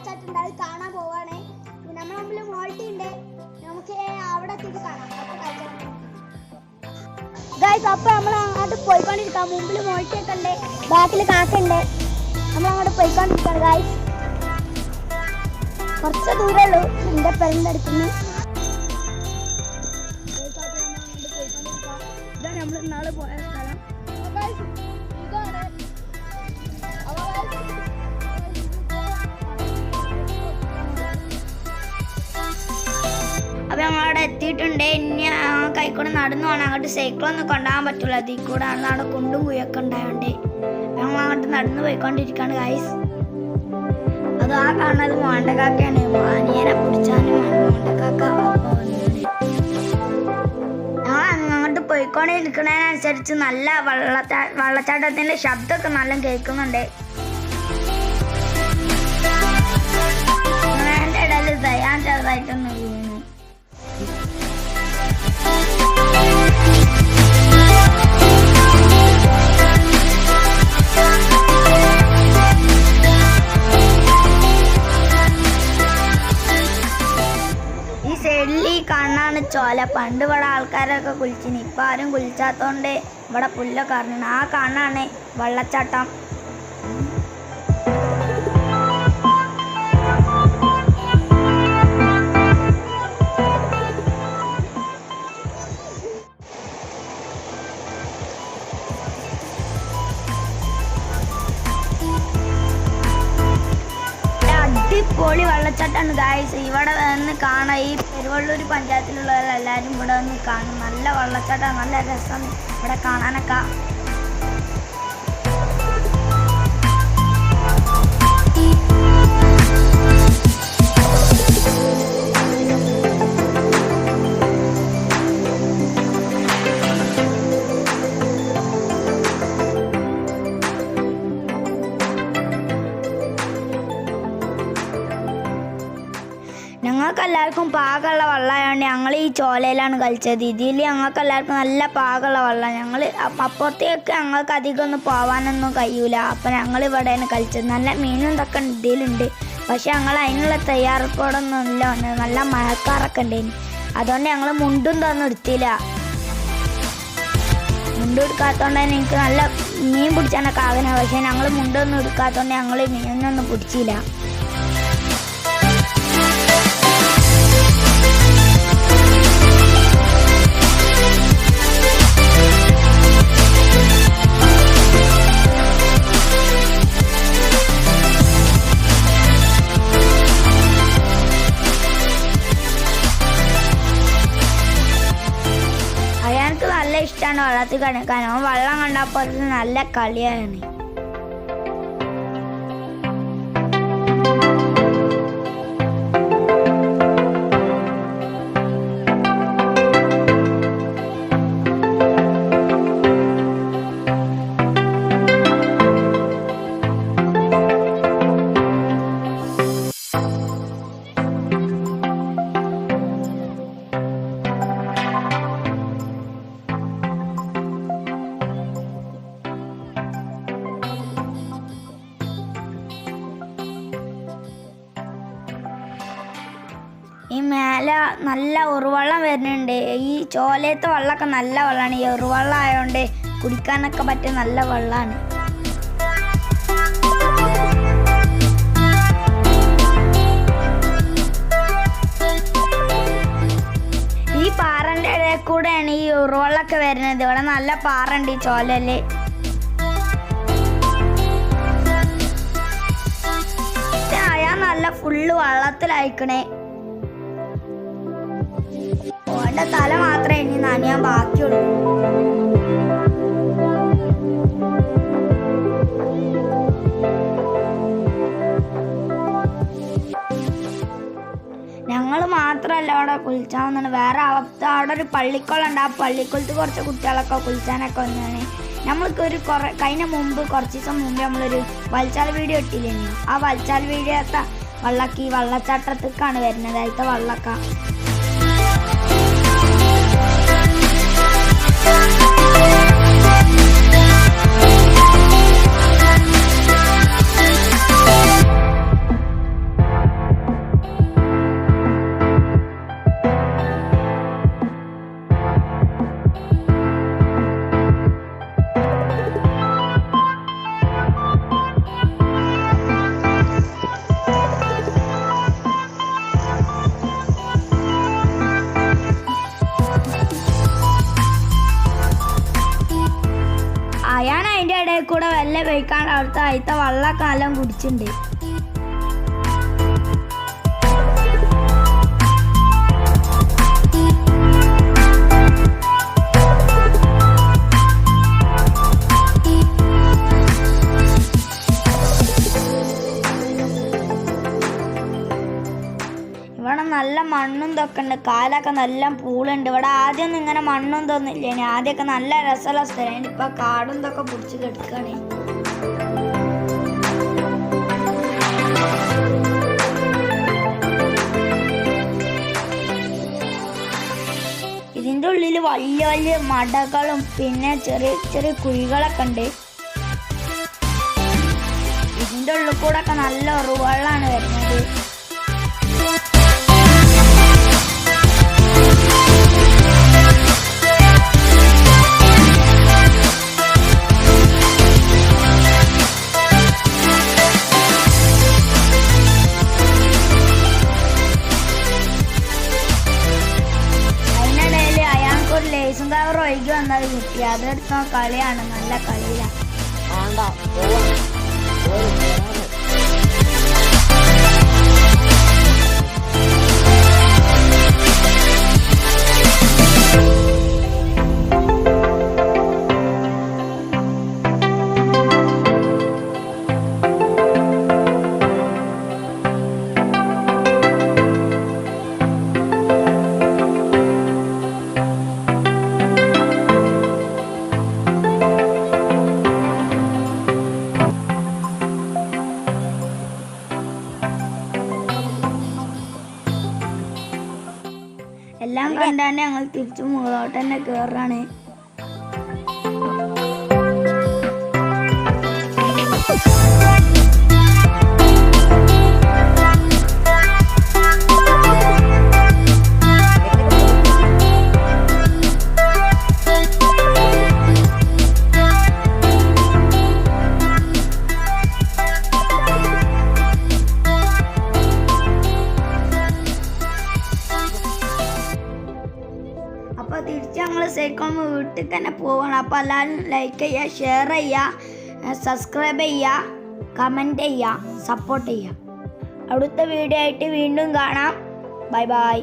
വെള്ളച്ചാട്ടം ഉണ്ട്, അത് കാണാൻ പോവാണ്. നമ്മുടെ മുമ്പിൽ മോൾട്ടി ഉണ്ട്, നമുക്ക് അവിടെ എത്തിയിട്ട് കാണാം. ഗൈസ് അപ്പൊ നമ്മൾ അങ്ങോട്ട് പോയിക്കൊണ്ടിരിക്കാം. മുമ്പിൽ മോൾട്ടിയൊക്കെ ഉണ്ട്, ബാക്കിൽ കാക്കുണ്ട്. നമ്മൾ അങ്ങോട്ട് പോയിക്കൊണ്ടിരിക്കുകയാണ് ഗൈസ്. കുറച്ച് ദൂരേ ഉള്ളൂ എൻ്റെ പെരൻ്റെ അടുത്തുനിന്ന്. ഇതാണ് നമ്മൾ ഇന്നാള് പോയ സ്ഥലം. അപ്പൊ ഞങ്ങളവിടെ എത്തിയിട്ടുണ്ട്. ഇനി കൈക്കൂടെ നടന്നു പോകണം. അങ്ങോട്ട് സൈക്കിളൊന്നും കൊണ്ടുപോകാൻ പറ്റില്ല, അതിൽ കൂടെ അവിടെ കുണ്ടും കുയൊക്കെ ഉണ്ടായോണ്ട് ഞങ്ങൾ അങ്ങോട്ട് നടന്നു പോയിക്കൊണ്ടിരിക്കുകയാണ് ഗൈസ്. അത് ആ കാണുന്നത് മോണ്ടക്കാക്കയാണ്. മാനിയനെ പിടിച്ചാലും മോണ്ടക്കാക്ക ഞങ്ങൾ അങ്ങോട്ട് പോയിക്കൊണ്ടിരിക്കുന്നതിനനുസരിച്ച് നല്ല വെള്ളച്ചാട്ടത്തിന്റെ ശബ്ദമൊക്കെ നല്ല കേൾക്കുന്നുണ്ട്. എൻ്റെ ഇടയിൽ ഞാൻ ചെറുതായിട്ടൊന്ന് വീണു. ഈ സൈഡിൽ ഈ കാണാണ് ചോല. പണ്ട് ഇവിടെ ആൾക്കാരൊക്കെ കുളിച്ചിന്, ഇപ്പം ആരും കുളിച്ചാത്തോണ്ട് ഇവിടെ പുല്ലൊക്കെ അറിഞ്ഞു. ആ കാണാണ് വെള്ളച്ചാട്ടം. അടിപൊളി വെള്ളച്ചാട്ടമാണ് ഗായ്സ്. ഇവിടെ വന്ന് കാണാം. ഈ പെരുവള്ളൂർ പഞ്ചായത്തിലുള്ളവരെല്ലാവരും ഇവിടെ വന്ന് കാണും. നല്ല വെള്ളച്ചാട്ടം, നല്ല രസം ഇവിടെ കാണാനൊക്കെ. ഞങ്ങൾക്ക് എല്ലാവർക്കും പാകമുള്ള വെള്ളമായതുകൊണ്ട് ഞങ്ങൾ ഈ ചോലയിലാണ് കളിച്ചത്. ഇതിൽ ഞങ്ങൾക്ക് എല്ലാവർക്കും നല്ല പാകമുള്ള വെള്ളം. ഞങ്ങൾ അപ്പുറത്തേക്ക് ഞങ്ങൾക്ക് അധികം ഒന്നും പോകാനൊന്നും കഴിയൂല. അപ്പം ഞങ്ങൾ ഇവിടെയാണ് കളിച്ചത്. നല്ല മീനും ഇതൊക്കെ ഇതിലുണ്ട്, പക്ഷെ ഞങ്ങൾ അതിനുള്ള തയ്യാറെടുപ്പോടൊന്നും ഇല്ല. നല്ല മഴക്കാറൊക്കെ ഉണ്ടായിന്, അതുകൊണ്ട് ഞങ്ങൾ മുണ്ടും തന്നെ എടുത്തില്ല. മുണ്ടും എടുക്കാത്തതുകൊണ്ട് തന്നെ എനിക്ക് നല്ല മീൻ പിടിച്ചാനൊക്കെ ആകുന്ന, പക്ഷെ ഞങ്ങൾ മുണ്ടൊന്നും എടുക്കാത്തതുകൊണ്ട് ഞങ്ങൾ മീനൊന്നും പിടിച്ചില്ല. അയാൾക്ക് നല്ല ഇഷ്ടമാണ് വെള്ളത്തിൽ കളിക്കാൻ. അവൻ വെള്ളം കണ്ടപ്പോൾ നല്ല കളിയാണ്. ഈ മേലെ നല്ല ഉറുവെള്ളം വരുന്നുണ്ട്. ഈ ചോലയത്തെ വെള്ളമൊക്കെ നല്ല വെള്ളമാണ്. ഈ ഉറുവെള്ളം ആയതുകൊണ്ട് കുടിക്കാനൊക്കെ പറ്റിയ നല്ല വെള്ളമാണ്. ഈ പാറൻ്റെ ഇടയിൽ കൂടെയാണ് ഈ ഉറുവെള്ളമൊക്കെ വരുന്നത്. ഇവിടെ നല്ല പാറയുണ്ട് ഈ ചോലയില്. അയാൾ നല്ല ഫുള്ള് വെള്ളത്തിലയക്കണേ. ഓന്റെ തല മാത്രമേ ഇനി നനയാൻ ബാക്കിയുള്ളൂ. ഞങ്ങൾ മാത്രമല്ല അവിടെ കുളിച്ചാൽ വന്നാണ്. വേറെ അവിടെ ഒരു പള്ളിക്കുളമുണ്ട്. ആ പള്ളിക്കുളത്ത് കുറച്ച് കുട്ടികളൊക്കെ കുളിച്ചാനൊക്കെ വന്നതാണ്. നമ്മൾക്കൊരു കഴിഞ്ഞ മുമ്പ് കുറച്ച് ദിവസം മുമ്പ് നമ്മളൊരു വൽച്ചാൽ വീഡിയോ ഇട്ടില്ലേ. ആ വൽച്ചാൽ വീഡിയോത്തെ വെള്ളമൊക്കെ ഈ വെള്ളച്ചാട്ടത്തേക്കാണ് വരുന്നത്. അതിലത്തെ വെള്ളമൊക്കെ മേലെ പോയിക്കാണ്ട് അവിടുത്തെ അതിലത്തെ വെള്ളമൊക്കെ നല്ല കുടിച്ചിട്ടുണ്ട്. ഇവിടെ നല്ല മണ്ണും ഇതൊക്കെ ഉണ്ട്, കാലൊക്കെ നല്ല പൂളുണ്ട്. ഇവിടെ ആദ്യമൊന്നും ഇങ്ങനെ മണ്ണും തോന്നില്ല, ഇനി ആദ്യമൊക്കെ നല്ല രസമുള്ള സ്ഥലമാണ്. ഇപ്പൊ കാടും ഇതൊക്കെ പിടിച്ച് കിടക്കുകയാണ്. ഇതിൻ്റെ ഉള്ളിൽ വലിയ വലിയ മടകളും പിന്നെ ചെറിയ ചെറിയ കുഴികളൊക്കെ ഉണ്ട്. ഇതിൻ്റെ ഉള്ളിൽ കൂടെ ഒക്കെ നല്ല ഉറവെള്ളമാണ് വരുന്നത്. ലേസും കവർ ഒഴുകി വന്നത് കിട്ടി, അതെടുത്ത കളിയാണ്, നല്ല കളിയിലാണ്. എല്ലാം കണ്ടാണ്ട് ഞങ്ങൾ തിരിച്ചു മുകളോട്ട് തന്നെ കയറാണ്. അപ്പോൾ തിരിച്ച് ഞങ്ങൾ സൈക്കിൾ വീട്ടിൽ തന്നെ പോകണം. അപ്പോൾ എല്ലാവരും ലൈക്ക് ചെയ്യുക, ഷെയർ ചെയ്യുക, സബ്സ്ക്രൈബ് ചെയ്യുക, കമൻറ്റ് ചെയ്യുക, സപ്പോർട്ട് ചെയ്യുക. അടുത്ത വീഡിയോ ആയിട്ട് വീണ്ടും കാണാം. Bye bye.